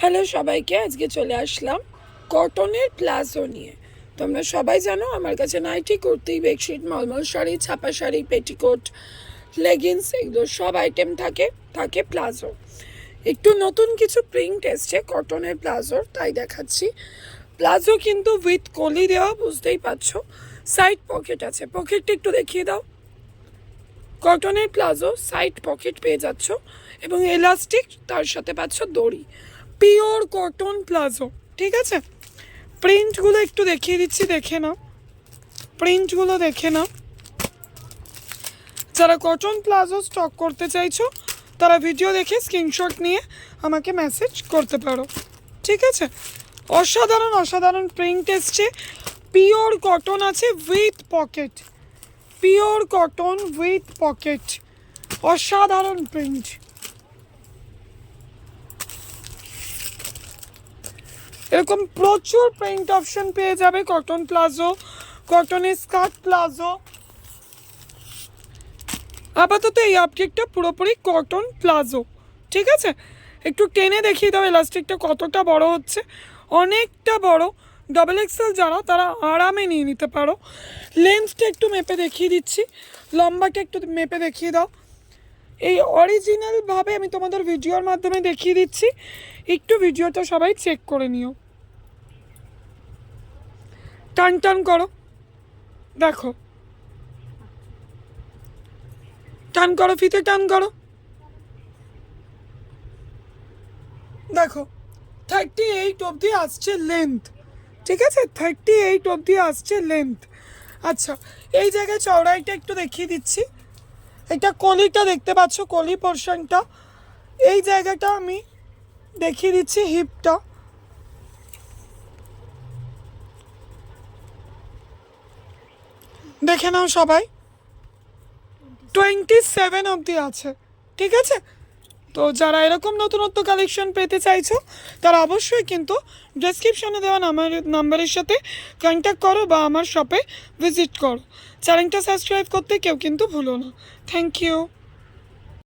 Hello সবাইকে, আজকে চলে আসলাম কটনের প্লাজো নিয়ে। তোমরা সবাই জানো আমার কাছে নাইটি, কুর্তি, বেডশিট, মলমল শাড়ি, ছাপা শাড়ি, পেটিকোট, লেগিংস এগুলো সব আইটেম থাকে প্লাজো। একটু নতুন কিছু প্রিন্ট এসছে কটনের প্লাজোর, তাই দেখাচ্ছি। প্লাজো কিন্তু উইথ কলি দেওয়া, বুঝতেই পারছো। সাইড পকেট আছে, পকেটটা একটু দেখিয়ে দাও। কটনের প্লাজো সাইড পকেট পেয়ে যাচ্ছ এবং এলাস্টিক, তার সাথে পাচ্ছ দড়ি। পিওর কটন প্লাজো, ঠিক আছে। প্রিন্টগুলো একটু দেখিয়ে দিচ্ছি, দেখে নাও। প্রিন্টগুলো দেখে নাও। যারা কটন প্লাজো স্টক করতে চাইছো তারা ভিডিও দেখে স্ক্রিনশট নিয়ে আমাকে মেসেজ করতে পারো, ঠিক আছে। অসাধারণ অসাধারণ প্রিন্ট এসছে। পিওর কটন আছে with pocket, pure cotton with pocket, অসাধারণ প্রিন্ট। এরকম প্রচুর প্রিন্ট অপশন পেয়ে যাবে কটন প্লাজো, কটনের স্কার্ট প্লাজো। আপাতত এই আপডেটটা পুরোপুরি কটন প্লাজো, ঠিক আছে। একটু টেনে দেখিয়ে দাও এলাস্টিকটা কতটা বড় হচ্ছে, অনেকটা বড়। ডবল এক্সেল যারা তারা আরামে নিয়ে নিতে পারো। লেন্থটা একটু মেপে দেখিয়ে দিচ্ছি, লম্বাটা একটু মেপে দেখিয়ে দাও। এই অরিজিনালভাবে আমি তোমাদের ভিডিওর মাধ্যমে দেখিয়ে দিচ্ছি, একটু ভিডিওটা সবাই চেক করে নিও। টান টান করো, দেখো, টান করো, ফিতে টান করো, দেখো 38 অবধি আসছে লেন্থ, ঠিক আছে। 38 অবধি আসছে লেন্থ। আচ্ছা, এই জায়গায় চওড়াইটা একটু দেখিয়ে দিচ্ছি। এটা কলিটা দেখতে পাচ্ছ, কলি পোর্শনটা। এই জায়গাটা আমি দেখিয়ে দিচ্ছি, হিপটা। দেখে নাও সবাই, 27 অবধি আছে, ঠিক আছে। তো যারা এরকম নতুনত্ব কালেকশন পেতে চাইছো তারা অবশ্যই কিন্তু ডেসক্রিপশনে দেওয়া নাম্বারের সাথে কন্ট্যাক্ট করো বা আমার শপে ভিজিট করো। চ্যানেলটা সাবস্ক্রাইব করতে কেউ কিন্তু ভুলো না। Thank you.